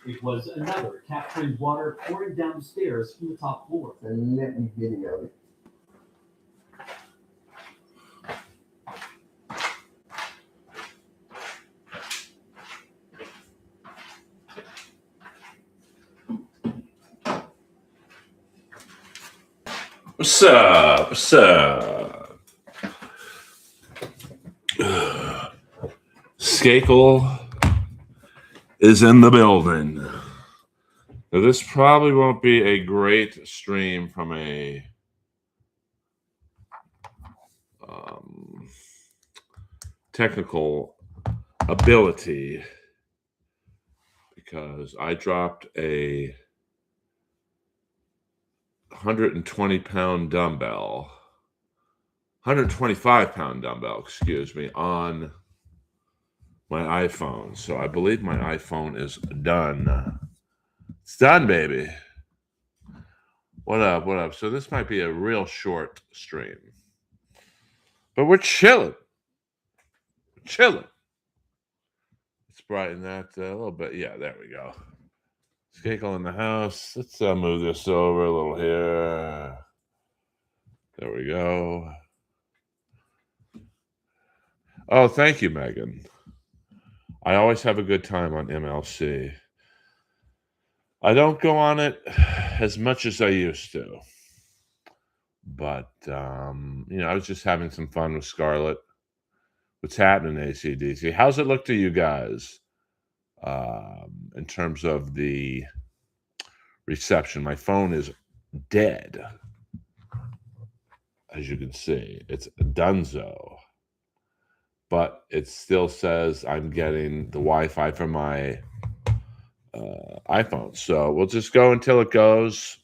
It was another capturing water pouring down the stairs from the top floor. And let me video it. What's up? What's up? Skakel is in the building. Now, this probably won't be a great stream from a technical ability because I dropped a 120-pound dumbbell, 125-pound dumbbell, excuse me, on my iPhone. So I believe my iPhone is done. It's done, baby. What up? What up? So this might be a real short stream, but we're chilling. We're chilling. Let's brighten that a little bit. Yeah, there we go. Skakel in the house. Let's move this over a little here. There we go. Oh, thank you, Megan. I always have a good time on MLC. I don't go on it as much as I used to. But, I was just having some fun with Scarlett. What's happening, ACDC? How's it look to you guys? In terms of the reception, my phone is dead. As you can see, it's dunzo. But it still says I'm getting the Wi-Fi from my iPhone. So we'll just go until it goes.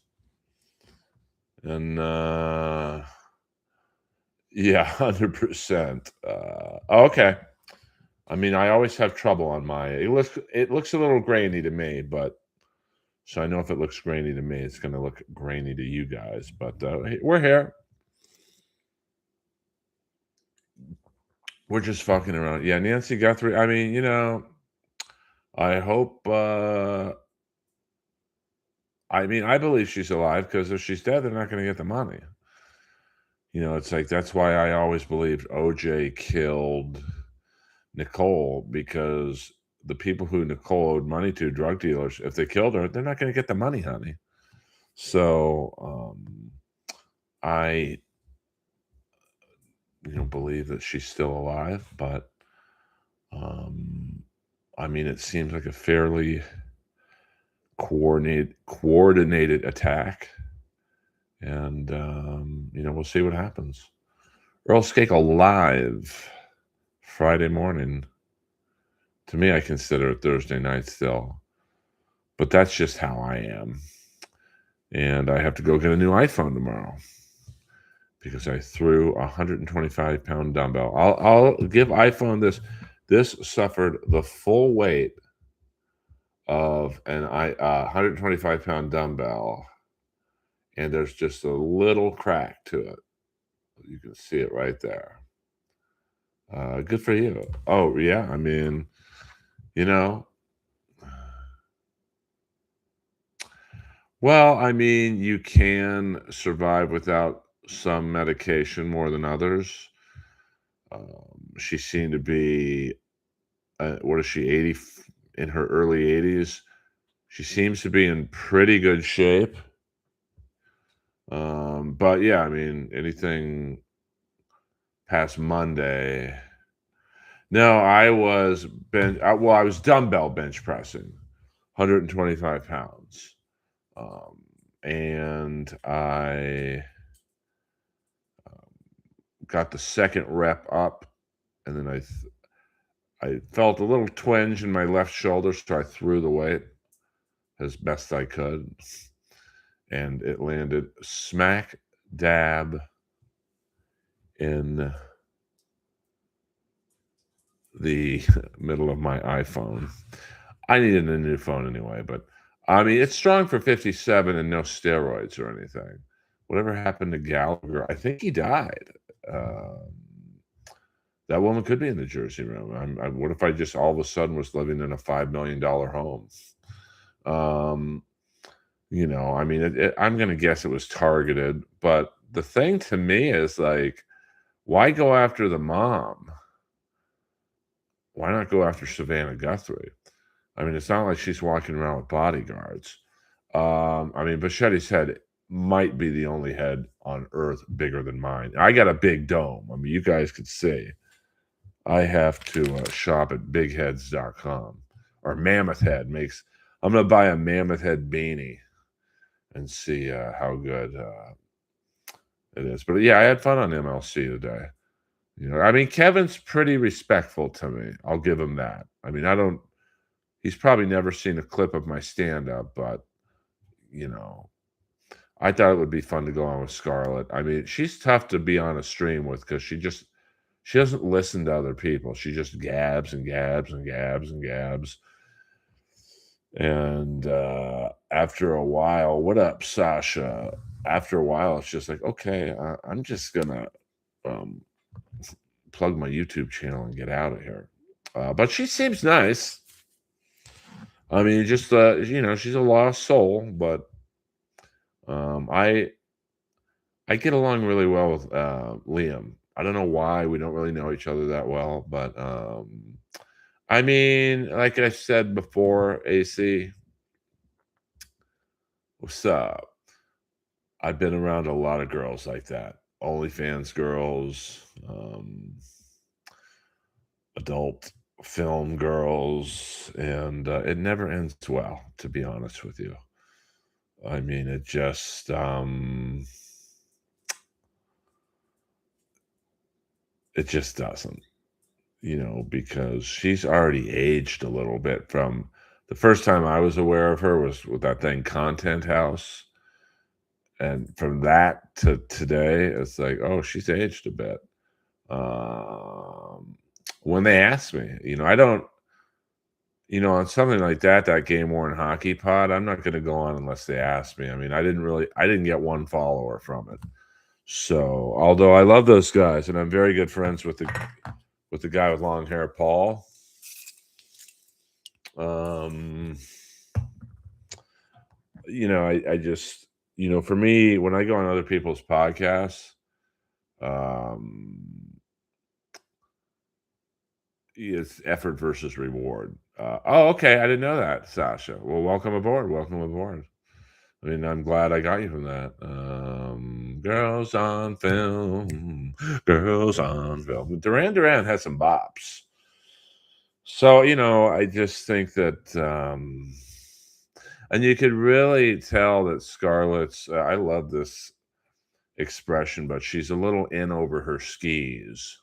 And, yeah, 100%. Okay. I mean, I always have trouble on my. It looks a little grainy to me, but so I know if it looks grainy to me, it's going to look grainy to you guys. But we're here. We're just fucking around. Yeah, Nancy Guthrie. I mean, I hope. I mean, I believe she's alive because if she's dead, they're not going to get the money. It's like that's why I always believed OJ killed Nicole, because the people who Nicole owed money to, drug dealers, if they killed her, they're not going to get the money, honey. So I believe that she's still alive, but I mean, it seems like a fairly coordinated attack, and we'll see what happens. Earl Skakel live Friday morning. To me, I consider it Thursday night still. But that's just how I am. And I have to go get a new iPhone tomorrow because I threw a 125-pound dumbbell. I'll give iPhone this. This suffered the full weight of an 125-pound dumbbell. And there's just a little crack to it. You can see it right there. Good for you. Oh, yeah. I mean, well, I mean, you can survive without some medication more than others. She seemed to be, what is she, 80, in her early 80s? She seems to be in pretty good shape. But yeah, I mean, anything past Monday. No, I was dumbbell bench pressing, 125 pounds. And I got the second rep up, and then I felt a little twinge in my left shoulder, so I threw the weight as best I could, and it landed smack dab in the middle of my iPhone. I needed a new phone anyway, but I mean, it's strong for 57 and no steroids or anything. Whatever happened to Gallagher? I think he died. That woman could be in the Jersey Room. What if I just all of a sudden was living in a $5 million home? Um, I mean, I'm going to guess it was targeted, but the thing to me is like, why go after the mom? Why not go after Savannah Guthrie? I mean, it's not like she's walking around with bodyguards. I mean, Bichetti's head might be the only head on earth bigger than mine. I got a big dome. I mean, you guys could see. I have to shop at bigheads.com or Mammoth Head makes. I'm gonna buy a Mammoth Head beanie and see how good it is. But yeah, I had fun on MLC today. I mean, Kevin's pretty respectful to me. I'll give him that. I mean, I don't. He's probably never seen a clip of my stand up, but you know, I thought it would be fun to go on with Scarlett. I mean, she's tough to be on a stream with because she doesn't listen to other people. She just gabs and gabs and gabs and gabs. And after a while, what up, Sasha? After a while, it's just like, okay, I'm just gonna um, plug my YouTube channel and get out of here. But she seems nice. I mean, just she's a lost soul, but I get along really well with Liam. I don't know why we don't really know each other that well, but I mean, like I said before, AC, what's up? I've been around a lot of girls like that. OnlyFans girls, adult film girls, and it never ends well, to be honest with you. I mean, it just doesn't, because she's already aged a little bit from the first time I was aware of her was with that thing Content House. And from that to today, it's like, oh, she's aged a bit. Um, when they ask me, I don't, on something like that game worn hockey pod, I'm not going to go on unless they ask me. I mean, I didn't get one follower from it. So, although I love those guys, and I'm very good friends with the guy with long hair, Paul. I just, for me, when I go on other people's podcasts, um, it's effort versus reward. Oh, okay. I didn't know that, Sasha. Well, welcome aboard. Welcome aboard. I mean, I'm glad I got you from that. Girls on film. Girls on film. Duran Duran had some bops. So, I just think that, and you could really tell that Scarlett's, I love this expression, but she's a little in over her skis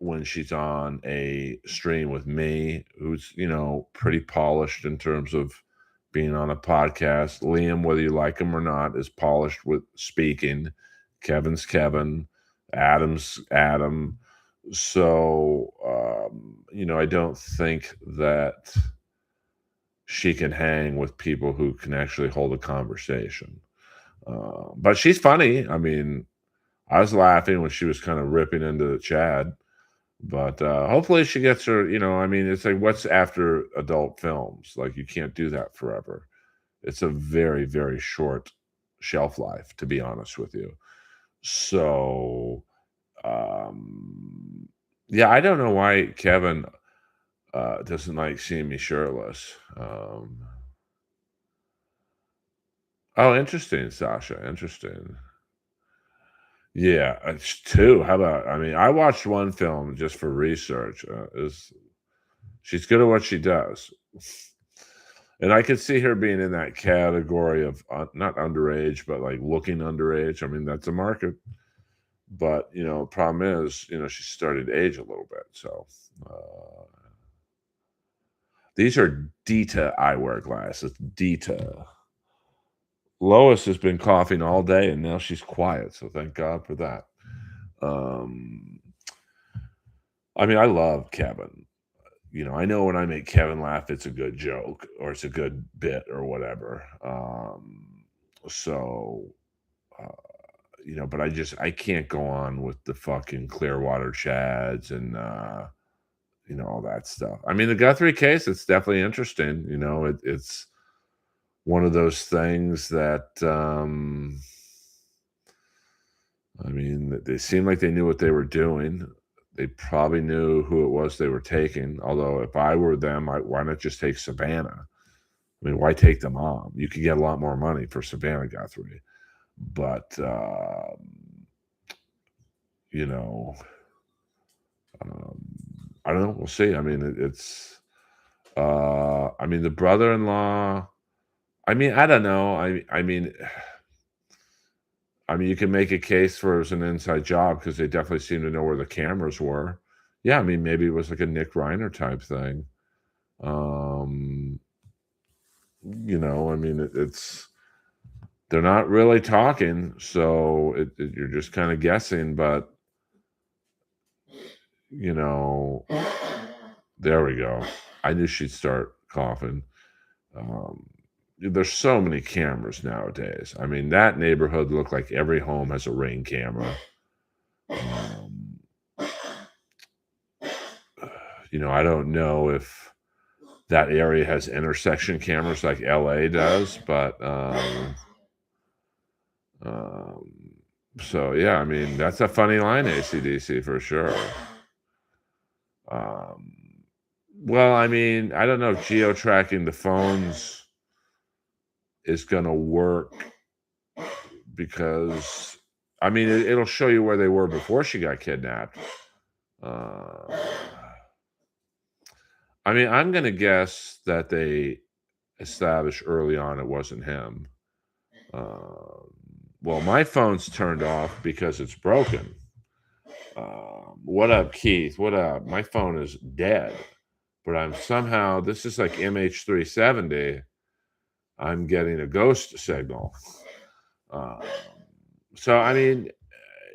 when she's on a stream with me, who's, pretty polished in terms of being on a podcast. Liam, whether you like him or not, is polished with speaking. Kevin's Kevin. Adam's Adam. So, I don't think that she can hang with people who can actually hold a conversation. But she's funny. I mean, I was laughing when she was kind of ripping into Chad. But hopefully she gets her, I mean, it's like, what's after adult films? Like, you can't do that forever. It's a very, very short shelf life, to be honest with you. So, yeah, I don't know why Kevin doesn't like seeing me shirtless. Oh, interesting, Sasha. Interesting. Yeah, it's two. How about? I mean, I watched one film just for research. Is She's good at what she does, and I could see her being in that category of not underage, but like looking underage. I mean, that's a market. But problem is, she started to age a little bit. So these are Dita eyewear glasses. Dita. Lois has been coughing all day, and now she's quiet. So thank God for that. Um, I mean, I love Kevin. I know when I make Kevin laugh, it's a good joke or it's a good bit or whatever. So, uh, but I can't go on with the fucking Clearwater Chads and, all that stuff. I mean, the Guthrie case, it's definitely interesting. It's one of those things that, I mean, they seemed like they knew what they were doing. They probably knew who it was they were taking. Although, if I were them, why not just take Savannah? I mean, why take the mom? You could get a lot more money for Savannah Guthrie. But, I don't know. We'll see. I mean, I mean, the brother-in-law, I mean, I don't know. I mean, you can make a case for it was an inside job because they definitely seem to know where the cameras were. Yeah, I mean, maybe it was like a Nick Reiner type thing. I mean, they're not really talking, so you're just kind of guessing. But there we go. I knew she'd start coughing. There's so many cameras nowadays. I mean, that neighborhood looked like every home has a Ring camera. I don't know if that area has intersection cameras like LA does, but so yeah, I mean, that's a funny line, AC/DC, for sure. Well, I mean, I don't know if geo-tracking the phones is going to work because, I mean, it'll show you where they were before she got kidnapped. I mean, I'm going to guess that they established early on it wasn't him. Well, my phone's turned off because it's broken. What up, Keith? What up? My phone is dead, but I'm somehow, this is like MH370. I'm getting a ghost signal. So, I mean,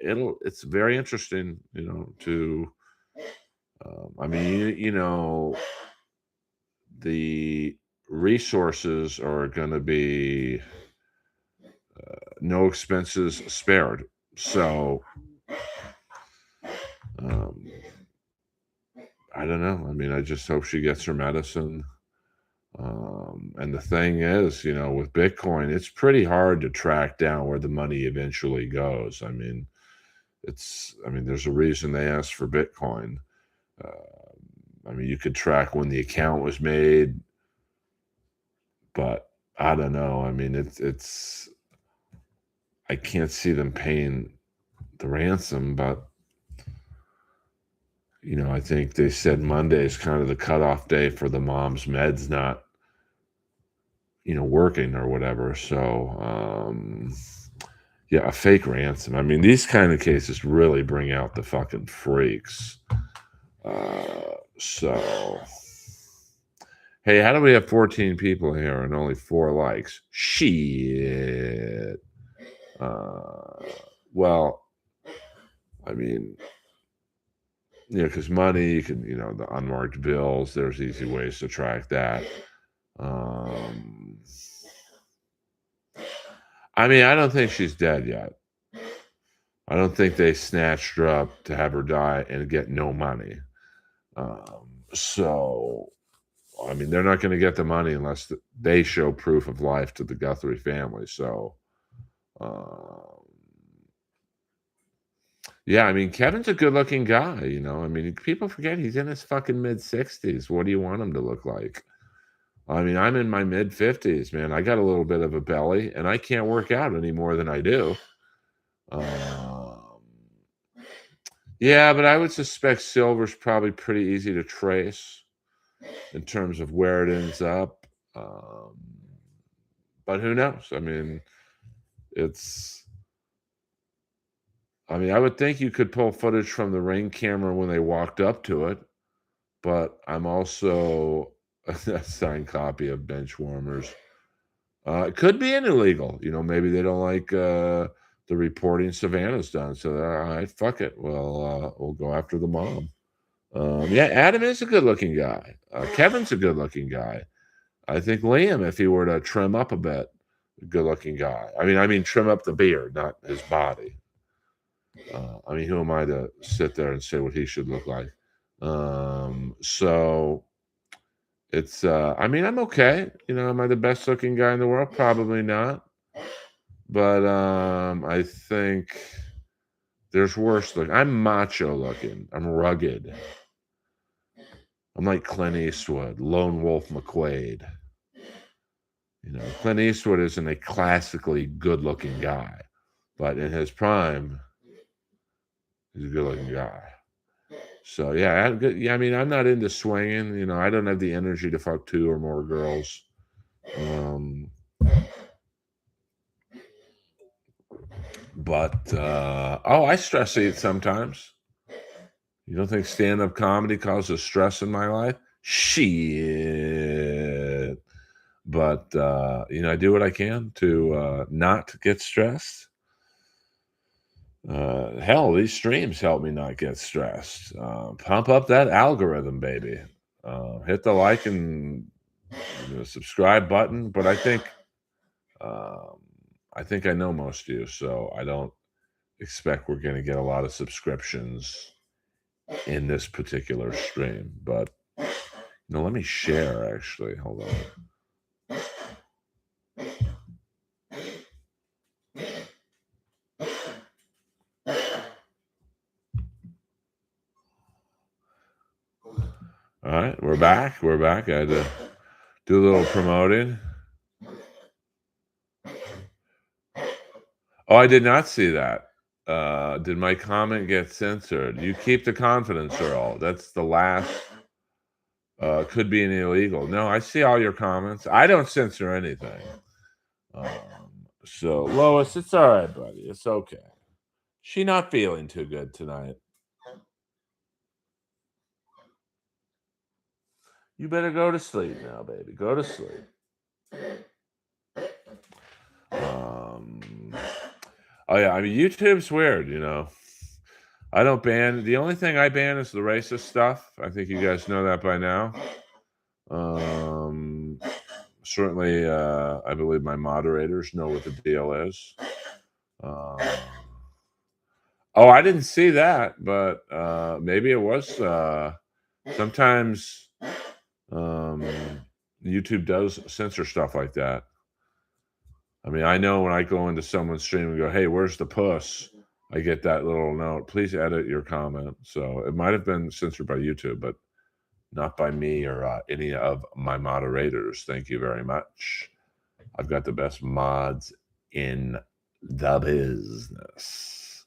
it's very interesting, to, I mean, the resources are going to be no expenses spared. So, I don't know. I mean, I just hope she gets her medicine. And the thing is, with Bitcoin, it's pretty hard to track down where the money eventually goes. I mean, there's a reason they asked for Bitcoin. I mean, you could track when the account was made, but I don't know. I mean, I can't see them paying the ransom, but I think they said Monday is kind of the cutoff day for the mom's meds not, working or whatever. So, yeah, a fake ransom. I mean, these kind of cases really bring out the fucking freaks. So, hey, how do we have 14 people here and only 4 likes? Shit. Well, I mean, because money, you can, the unmarked bills, there's easy ways to track that. I mean, I don't think she's dead yet. I don't think they snatched her up to have her die and get no money. So, I mean, they're not going to get the money unless they show proof of life to the Guthrie family. So, yeah, I mean, Kevin's a good-looking guy, I mean, people forget he's in his fucking mid-60s. What do you want him to look like? I mean, I'm in my mid-50s, man. I got a little bit of a belly, and I can't work out any more than I do. Yeah, but I would suspect silver's probably pretty easy to trace in terms of where it ends up. But who knows? I mean, I would think you could pull footage from the Ring camera when they walked up to it, but I'm also a signed copy of Benchwarmers. It could be an illegal. Maybe they don't like the reporting Savannah's done. So, all right, fuck it. We'll go after the mom. Yeah, Adam is a good-looking guy. Kevin's a good-looking guy. I think Liam, if he were to trim up a bit, good-looking guy. I mean, trim up the beard, not his body. I mean, who am I to sit there and say what he should look like? So it's I mean, I'm okay. Am I the best looking guy in the world? Probably not. But I think there's worse looking. I'm macho looking. I'm rugged. I'm like Clint Eastwood, Lone Wolf McQuade. Clint Eastwood isn't a classically good-looking guy, but in his prime, he's a good-looking guy. So yeah, I mean, I'm not into swinging. I don't have the energy to fuck 2 or more girls. But I stress eat sometimes. You don't think stand-up comedy causes stress in my life? Shit. But I do what I can to not get stressed. Hell, these streams help me not get stressed. Pump up that algorithm, baby. Hit the like and subscribe button. But I think I know most of you, so I don't expect we're going to get a lot of subscriptions in this particular stream. But let me share. Actually, hold on. All right, we're back. I had to do a little promoting. Oh, I did not see that. Did my comment get censored? You keep the confidence, Earl. That's the last. Could be an illegal. No, I see all your comments. I don't censor anything. So, Lois, it's all right, buddy. It's okay. She not feeling too good tonight. You better go to sleep now, baby. Go to sleep. Oh yeah, I mean YouTube's weird, I don't ban. The only thing I ban is the racist stuff. I think you guys know that by now. Certainly, I believe my moderators know what the deal is. Oh, I didn't see that, but maybe it was. Sometimes YouTube does censor stuff like that. I mean, I know when I go into someone's stream and go, "Hey, where's the puss?" I get that little note. Please edit your comment. So it might have been censored by YouTube, but not by me or any of my moderators. Thank you very much. I've got the best mods in the business.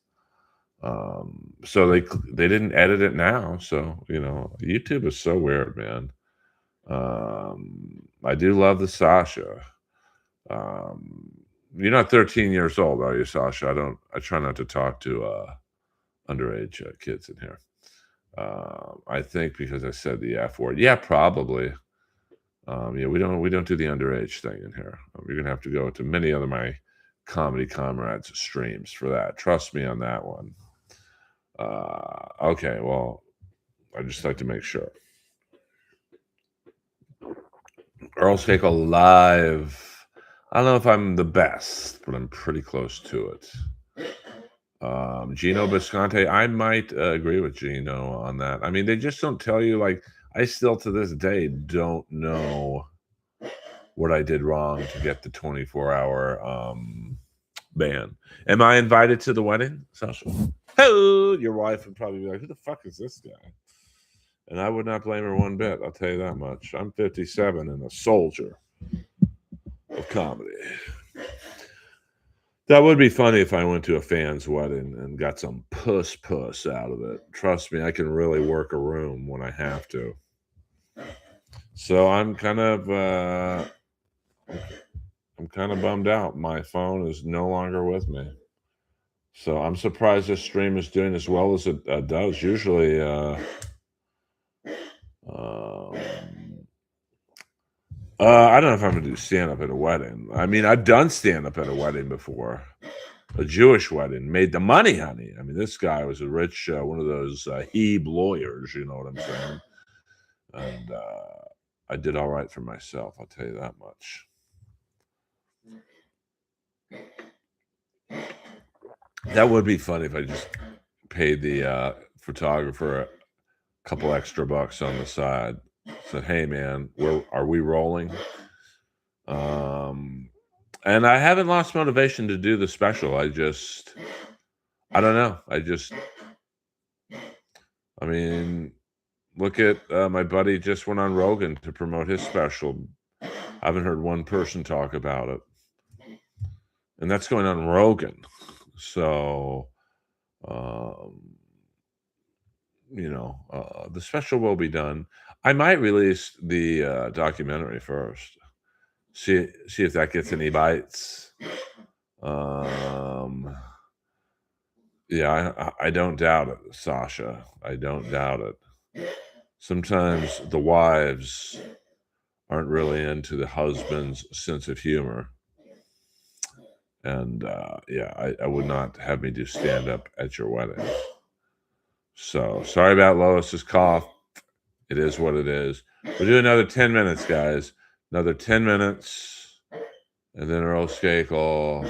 So they didn't edit it now. So YouTube is so weird, man. I do love the Sasha. You're not 13 years old, are you, Sasha? I try not to talk to underage kids in here. I think because I said the F word. Yeah, probably. Yeah, we don't do the underage thing in here. You're gonna have to go to many other my comedy comrades streams for that. Trust me on that one. Okay, well, I just like to make sure. Earl Skakel live. I don't know if I'm the best, but I'm pretty close to it. Gino Bisconte, I might agree with Gino on that. I mean, they just don't tell you. Like, I still to this day don't know what I did wrong to get the 24-hour ban. Am I invited to the wedding, Sasha? Oh, your wife would probably be like, "Who the fuck is this guy?" And I would not blame her one bit. I'll tell you that much. I'm 57 and a soldier of comedy. That would be funny if I went to a fan's wedding and got some puss out of it. Trust me, I can really work a room when I have to. So I'm kind of bummed out. My phone is no longer with me. So I'm surprised this stream is doing as well as it does. Usually, I don't know if I'm going to do stand-up at a wedding. I mean, I've done stand-up at a wedding before. A Jewish wedding, made the money, honey. I mean, this guy was a rich, one of those Hebe lawyers, you know what I'm saying? And I did all right for myself, I'll tell you that much. That would be funny if I just paid the photographer a couple extra bucks on the side. Said, hey man, are we rolling? And I haven't lost motivation to do the special. I don't know. I mean, look at my buddy just went on Rogan to promote his special. I haven't heard one person talk about it. And that's going on Rogan. So, the special will be done. I might release the documentary first. See if that gets any bites. Yeah, I don't doubt it, Sasha. I don't doubt it. Sometimes the wives aren't really into the husband's sense of humor. And I would not have me do stand up at your wedding. So sorry about Lois's cough. It is what it is. We'll do another 10 minutes, guys. Another 10 minutes. And then Earl Skakel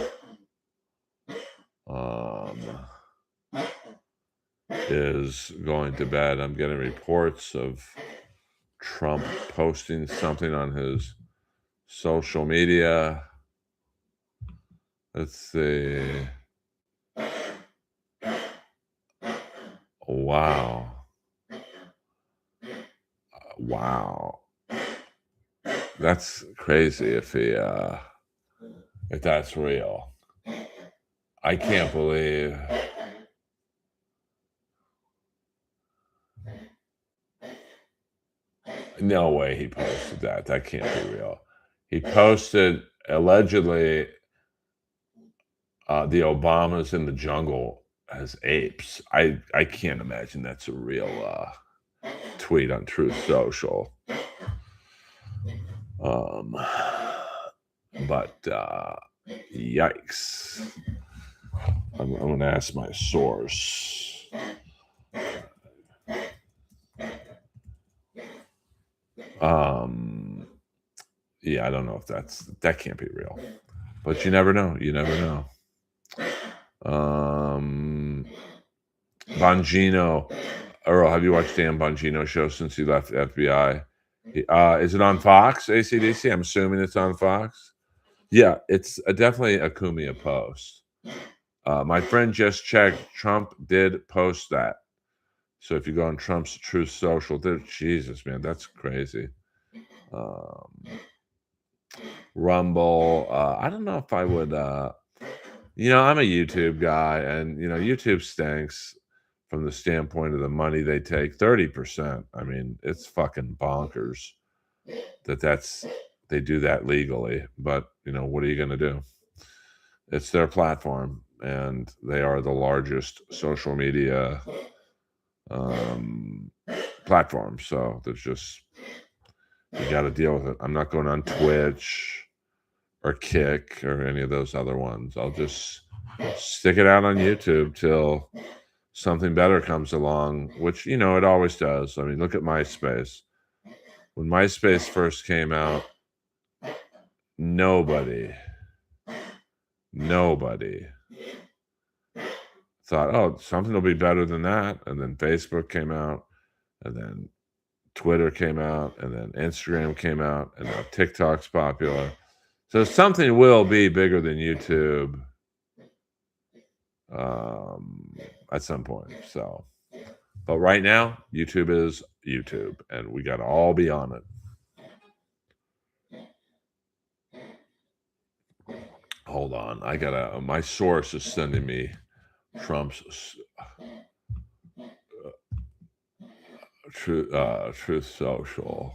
is going to bed. I'm getting reports of Trump posting something on his social media. Let's see. Wow. Wow. That's crazy if that's real. I can't believe. No way he posted that. That can't be real. He posted allegedly the Obamas in the jungle as apes. I can't imagine that's a real tweet on Truth Social. But yikes. I'm going to ask my source. Yeah, I don't know if that can't be real. But you never know. You never know. Bongino. Earl, have you watched Dan Bongino's show since he left the FBI? Is it on Fox, ACDC? I'm assuming it's on Fox. Yeah, it's definitely a Kumia post. My friend just checked. Trump did post that. So if you go on Trump's Truth Social, Jesus, man, that's crazy. Rumble. I don't know if I would. I'm a YouTube guy, and YouTube stinks from the standpoint of the money they take. 30%. I mean, it's fucking bonkers they do that legally. But what are you going to do? It's their platform, and they are the largest social media platform. So there's just, you got to deal with it. I'm not going on Twitch or Kick or any of those other ones. I'll just stick it out on YouTube till something better comes along, which it always does. I mean, look at MySpace. When MySpace first came out, nobody thought, oh, something will be better than that. And then Facebook came out, and then Twitter came out, and then Instagram came out, and now TikTok's popular. So something will be bigger than YouTube at some point. So, but right now, YouTube is YouTube, and we got to all be on it. Hold on, my source is sending me Trump's Truth Social.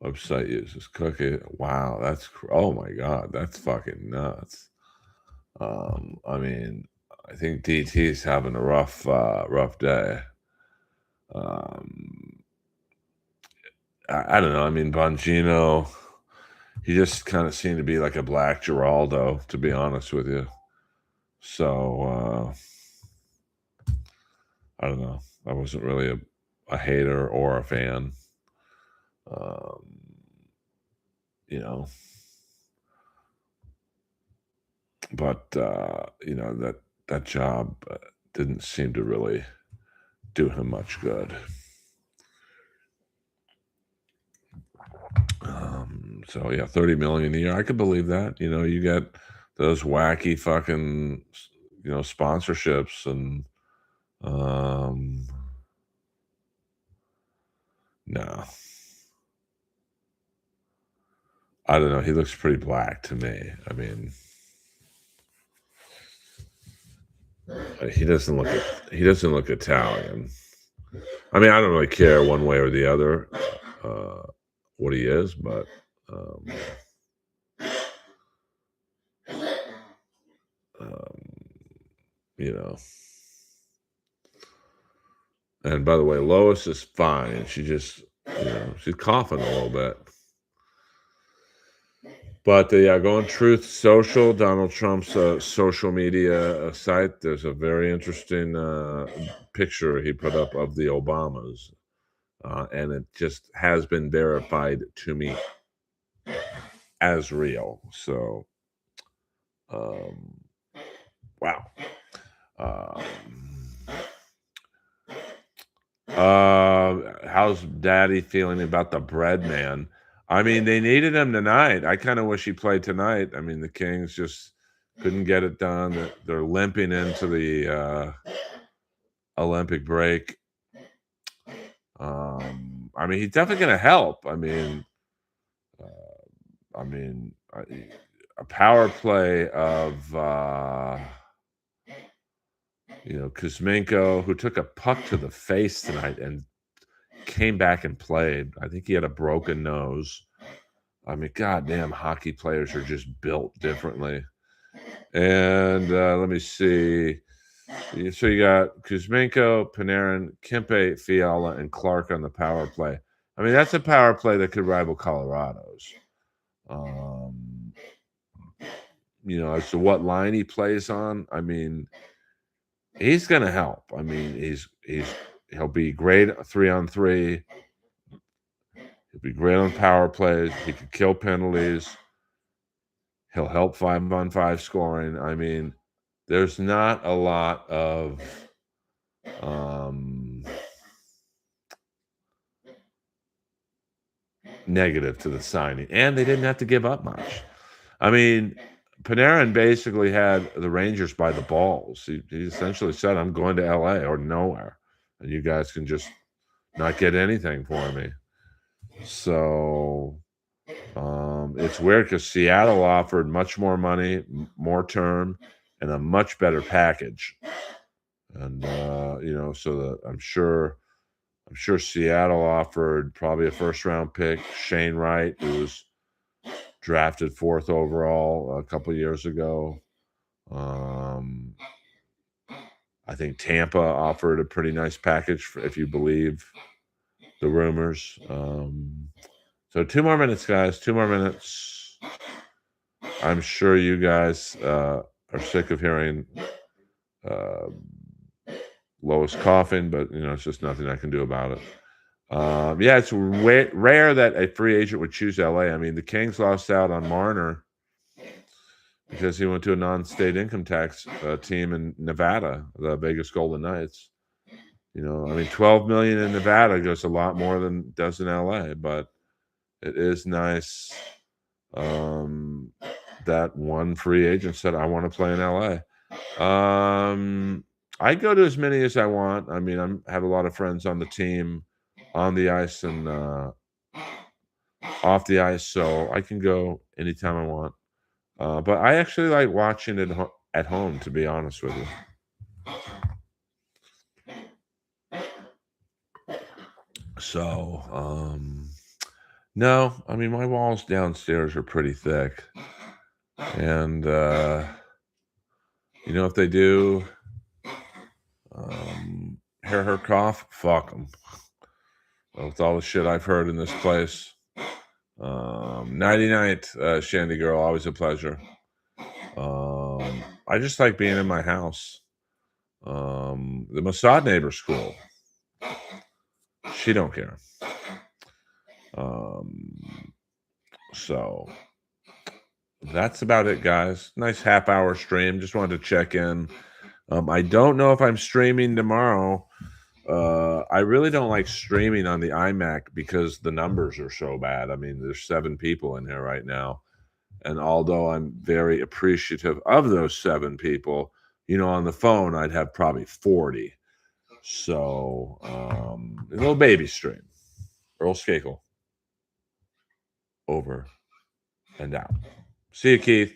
Website uses cookie. Wow, oh my god, that's fucking nuts. I mean, I think DT's having a rough day. I don't know. I mean, Bongino, he just kind of seemed to be like a Black Geraldo, to be honest with you. So I don't know. I wasn't really a hater or a fan. but that job didn't seem to really do him much good. So yeah, 30 million a year. I could believe that. You get those wacky fucking sponsorships and no. I don't know. He looks pretty black to me. I mean, he doesn't look Italian. I mean, I don't really care one way or the other what he is, but um, you know. And by the way, Lois is fine. She just, she's coughing a little bit. But go on Truth Social, Donald Trump's social media site. There's a very interesting picture he put up of the Obamas. And it just has been verified to me as real. So, wow. How's Daddy feeling about the bread man? I mean, they needed him tonight. I kind of wish he played tonight. I mean, the Kings just couldn't get it done. They're limping into the Olympic break. I mean, he's definitely going to help. I mean, a power play of Kuzmenko, who took a puck to the face tonight and came back and played. I think he had a broken nose. I mean, goddamn, hockey players are just built differently. And let me see. So you got Kuzmenko, Panarin, Kempe, Fiala, and Clark on the power play. I mean, that's a power play that could rival Colorado's. As to what line he plays on, I mean, he's going to help. I mean, he'll be great 3-on-3. He'll be great on power plays. He could kill penalties. He'll help 5-on-5 scoring. I mean, there's not a lot of negative to the signing. And they didn't have to give up much. I mean, Panarin basically had the Rangers by the balls. He essentially said, I'm going to LA or nowhere. And you guys can just not get anything for me. So it's weird because Seattle offered much more money, more term, and a much better package. And so that I'm sure Seattle offered probably a first-round pick, Shane Wright, who was drafted 4th overall a couple years ago. I think Tampa offered a pretty nice package, if you believe the rumors. So 2 more minutes, guys. 2 more minutes. I'm sure you guys are sick of hearing Lois coughing, but it's just nothing I can do about it. It's rare that a free agent would choose LA. I mean, the Kings lost out on Marner because he went to a non-state income tax team in Nevada, the Vegas Golden Knights. I mean, $12 million in Nevada goes a lot more than it does in LA, but it is nice that one free agent said, I want to play in LA. I go to as many as I want. I mean, I have a lot of friends on the team, on the ice and off the ice, so I can go anytime I want. But I actually like watching it at home, to be honest with you. So, no, I mean, my walls downstairs are pretty thick. And, if they do hear her cough, fuck them. With all the shit I've heard in this place. Nighty-night, Shandy girl, always a pleasure. I just like being in my house. The Mossad neighbor's cool. She don't care. So that's about it, guys. Nice half-hour stream. Just wanted to check in. I don't know if I'm streaming tomorrow. I really don't like streaming on the iMac because the numbers are so bad. I mean, there's 7 people in here right now. And although I'm very appreciative of those 7 people, on the phone, I'd have probably 40. So, a little baby stream. Earl Skakel. Over and out. See you, Keith.